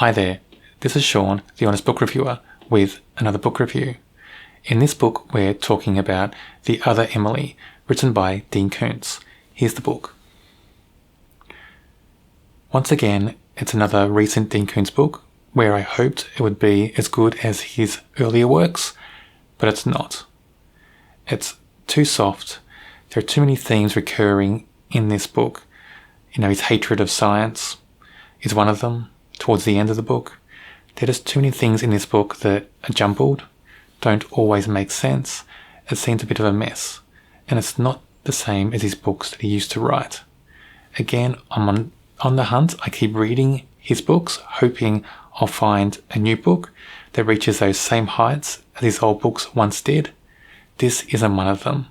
Hi there, this is Sean, the Honest Book Reviewer, with another book review. In this book, we're talking about The Other Emily, written by Dean Koontz. Here's the book. Once again, it's another recent Dean Koontz book, where I hoped it would be as good as his earlier works, but it's not. It's too soft. There are too many themes recurring in this book. His hatred of science is one of them. Towards the end of the book, there are just too many things in this book that are jumbled, don't always make sense. It seems a bit of a mess, and it's not the same as his books that he used to write. Again, I'm on the hunt. I keep reading his books, hoping I'll find a new book that reaches those same heights as his old books once did. This isn't one of them.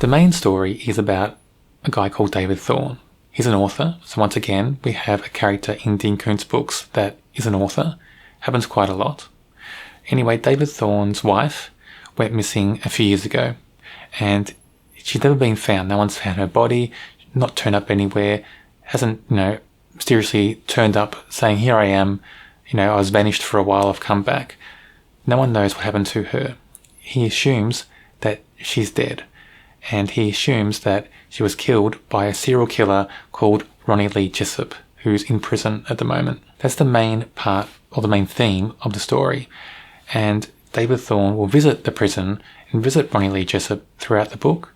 The main story is about a guy called David Thorne. He's an author, so once again we have a character in Dean Koontz books that is an author. Happens quite a lot. Anyway, David Thorne's wife went missing a few years ago, and she's never been found. No one's found her body, not turned up anywhere, hasn't, mysteriously turned up saying, here I am, I was vanished for a while, I've come back. No one knows what happened to her. He assumes that she's dead, and he assumes that she was killed by a serial killer called Ronnie Lee Jessup, who's in prison at the moment. That's the main part, or the main theme of the story. And David Thorne will visit the prison and visit Ronnie Lee Jessup throughout the book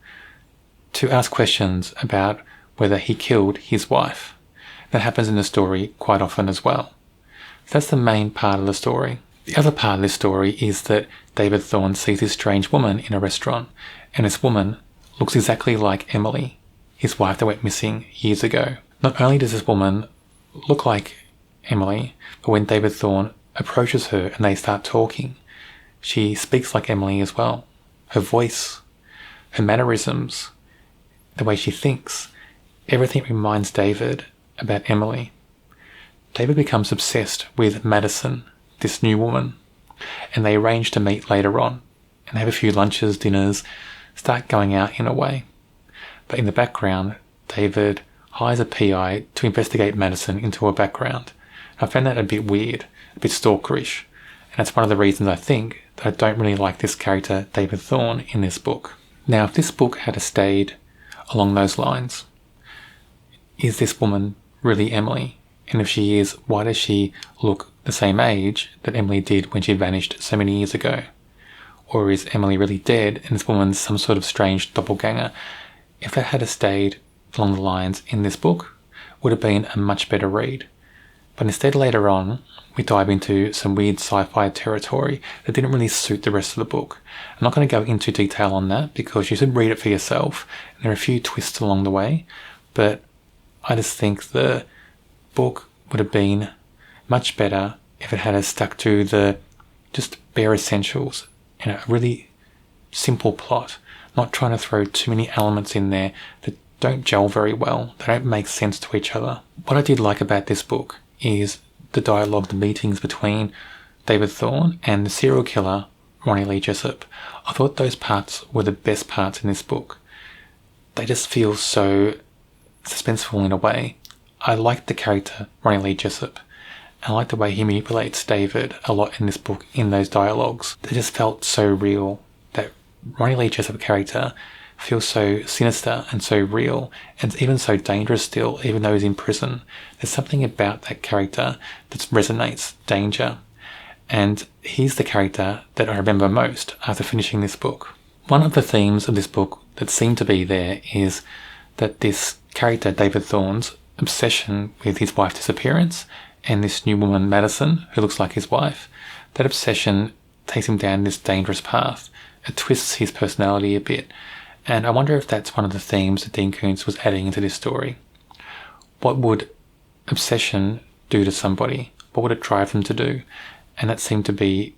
to ask questions about whether he killed his wife. That happens in the story quite often as well. That's the main part of the story. The other part of this story is that David Thorne sees this strange woman in a restaurant, and this woman looks exactly like Emily, his wife that went missing years ago. Not only does this woman look like Emily, but when David Thorne approaches her and they start talking, she speaks like Emily as well. Her voice, her mannerisms, the way she thinks, everything reminds David about Emily. David becomes obsessed with Madison, this new woman, and they arrange to meet later on and have a few lunches, dinners, start going out in a way. But in the background, David hires a PI to investigate Madison into her background. I found that a bit weird, a bit stalkerish, and that's one of the reasons I think that I don't really like this character, David Thorne, in this book. Now, if this book had stayed along those lines, is this woman really Emily? And if she is, why does she look the same age that Emily did when she vanished so many years ago? Or is Emily really dead and this woman's some sort of strange doppelganger? If that had stayed along the lines in this book, it would have been a much better read. But instead later on, we dive into some weird sci-fi territory that didn't really suit the rest of the book. I'm not going to go into detail on that because you should read it for yourself. And there are a few twists along the way, but I just think the book would have been much better if it had stuck to the just bare essentials. A really simple plot, not trying to throw too many elements in there that don't gel very well, they don't make sense to each other. What I did like about this book is the dialogue, the meetings between David Thorne and the serial killer Ronnie Lee Jessup. I thought those parts were the best parts in this book. They just feel so suspenseful in a way. I liked the character Ronnie Lee Jessup. I like the way he manipulates David a lot in this book, in those dialogues. They just felt so real. That Ronnie Lee Jessup character feels so sinister and so real, and even so dangerous still, even though he's in prison. There's something about that character that resonates, danger. And he's the character that I remember most after finishing this book. One of the themes of this book that seemed to be there is that this character, David Thorne's obsession with his wife's disappearance, and this new woman, Madison, who looks like his wife, that obsession takes him down this dangerous path. It twists his personality a bit. And I wonder if that's one of the themes that Dean Koontz was adding into this story. What would obsession do to somebody? What would it drive them to do? And that seemed to be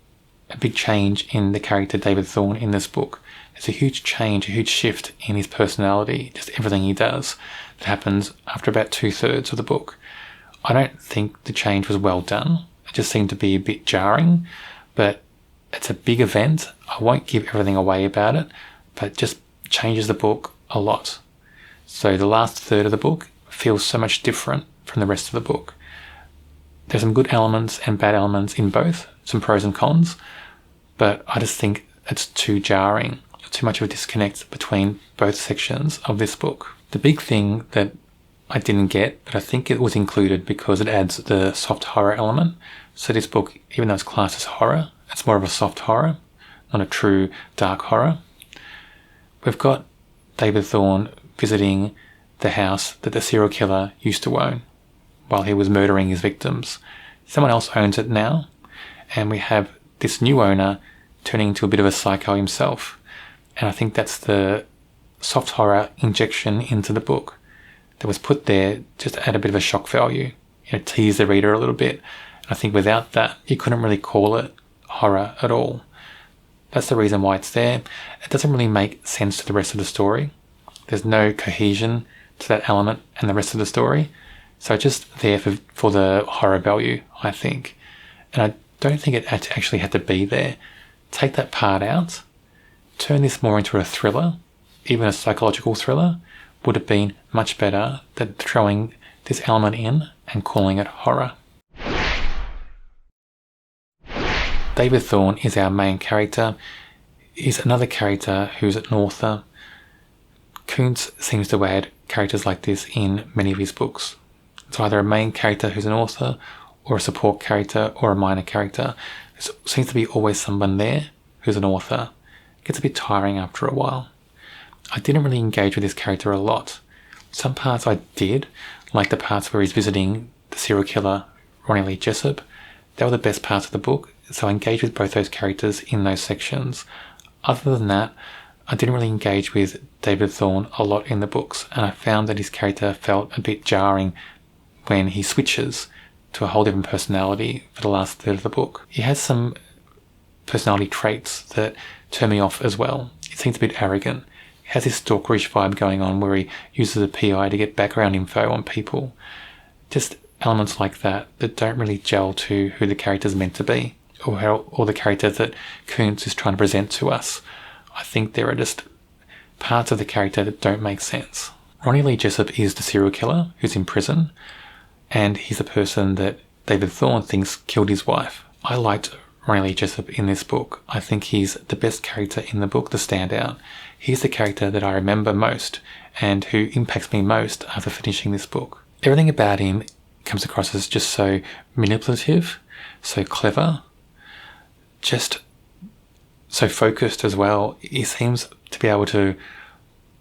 a big change in the character David Thorne in this book. There's a huge change, a huge shift in his personality, just everything he does, that happens after about 2/3 of the book. I don't think the change was well done. It just seemed to be a bit jarring, but it's a big event. I won't give everything away about it, but it just changes the book a lot. So the last third of the book feels so much different from the rest of the book. There's some good elements and bad elements in both, some pros and cons, but I just think it's too jarring, too much of a disconnect between both sections of this book. The big thing that I didn't get, but I think it was included because it adds the soft horror element. So this book, even though it's classed as horror, it's more of a soft horror, not a true dark horror. We've got David Thorne visiting the house that the serial killer used to own while he was murdering his victims. Someone else owns it now, and we have this new owner turning into a bit of a psycho himself. And I think that's the soft horror injection into the book that was put there just to add a bit of a shock value, tease the reader a little bit. And I think without that, you couldn't really call it horror at all. That's the reason why it's there. It doesn't really make sense to the rest of the story. There's no cohesion to that element and the rest of the story. So it's just there for the horror value, I think. And I don't think it actually had to be there. Take that part out. Turn this more into a thriller, even a psychological thriller, would have been much better than throwing this element in and calling it horror. David Thorne is our main character. He's another character who's an author. Koontz seems to add characters like this in many of his books. It's either a main character who's an author, or a support character, or a minor character. There seems to be always someone there who's an author. It gets a bit tiring after a while. I didn't really engage with this character a lot. Some parts I did, like the parts where he's visiting the serial killer, Ronnie Lee Jessup. They were the best parts of the book, so I engaged with both those characters in those sections. Other than that, I didn't really engage with David Thorne a lot in the books, and I found that his character felt a bit jarring when he switches to a whole different personality for the last third of the book. He has some personality traits that turn me off as well. He seems a bit arrogant. He has this stalkerish vibe going on where he uses a PI to get background info on people. Just elements like that don't really gel to who the character's meant to be, or the character that Koontz is trying to present to us. I think there are just parts of the character that don't make sense. Ronnie Lee Jessup is the serial killer who's in prison, and he's the person that David Thorne thinks killed his wife. I liked Ronnie Lee Jessup in this book. I think he's the best character in the book, the standout. He's the character that I remember most and who impacts me most after finishing this book. Everything about him comes across as just so manipulative, so clever, just so focused as well. He seems to be able to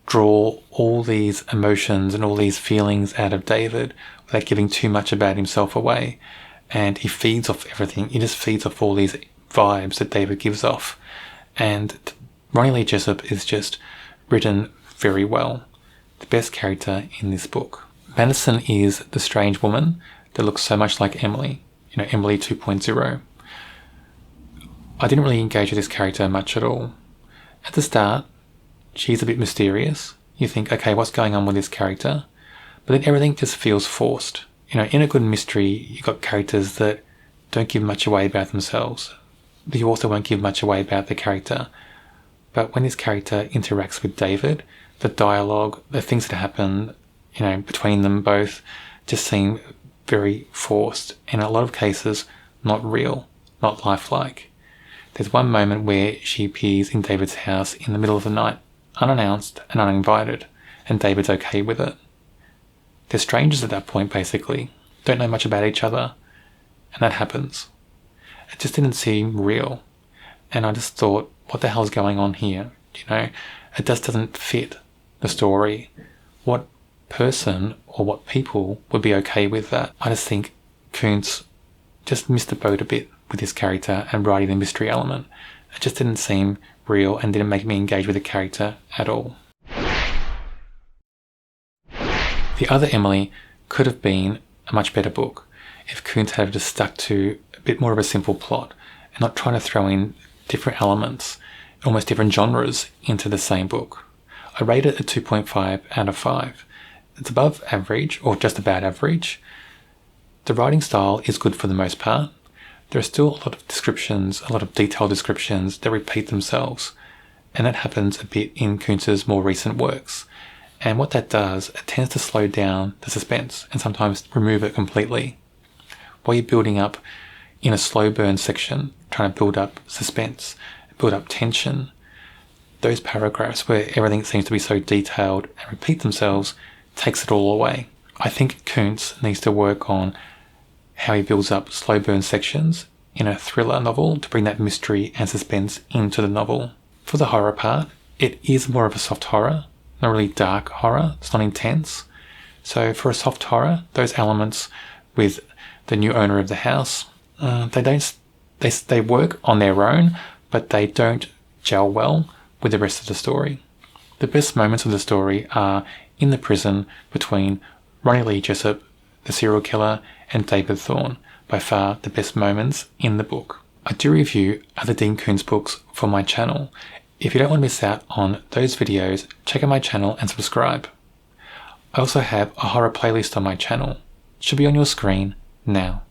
draw all these emotions and all these feelings out of David without giving too much about himself away. And he feeds off everything. He just feeds off all these vibes that David gives off. And Ronnie Lee Jessup is just written very well. The best character in this book. Madison is the strange woman that looks so much like Emily. Emily 2.0. I didn't really engage with this character much at all. At the start, she's a bit mysterious. You think, okay, what's going on with this character? But then everything just feels forced. In a good mystery, you've got characters that don't give much away about themselves. The author won't give much away about the character. But when this character interacts with David, the dialogue, the things that happen, between them both just seem very forced. In a lot of cases, not real, not lifelike. There's one moment where she appears in David's house in the middle of the night, unannounced and uninvited, and David's okay with it. They're strangers at that point, basically. Don't know much about each other, and that happens. It just didn't seem real. And I just thought, what the hell's going on here? It just doesn't fit the story. What person or what people would be okay with that? I just think Koontz just missed the boat a bit with his character and writing the mystery element. It just didn't seem real and didn't make me engage with the character at all. The Other Emily could have been a much better book if Koontz had just stuck to a bit more of a simple plot and not trying to throw in different elements, almost different genres into the same book. I rate it a 2.5 out of 5. It's above average, or just about average. The writing style is good for the most part. There are still a lot of descriptions, a lot of detailed descriptions that repeat themselves, and that happens a bit in Koontz's more recent works. And what that does, it tends to slow down the suspense and sometimes remove it completely. While you're building up in a slow burn section, trying to build up suspense, build up tension, those paragraphs where everything seems to be so detailed and repeat themselves takes it all away. I think Koontz needs to work on how he builds up slow burn sections in a thriller novel to bring that mystery and suspense into the novel. For the horror part, it is more of a soft horror, not really dark horror. It's not intense. So for a soft horror, those elements with the new owner of the house, they work on their own, but they don't gel well with the rest of the story. The best moments of the story are in the prison between Ronnie Lee Jessup, the serial killer, and David Thorne, by far the best moments in the book. I do review other Dean Koontz books for my channel. If you don't want to miss out on those videos, check out my channel and subscribe. I also have a horror playlist on my channel. It should be on your screen now.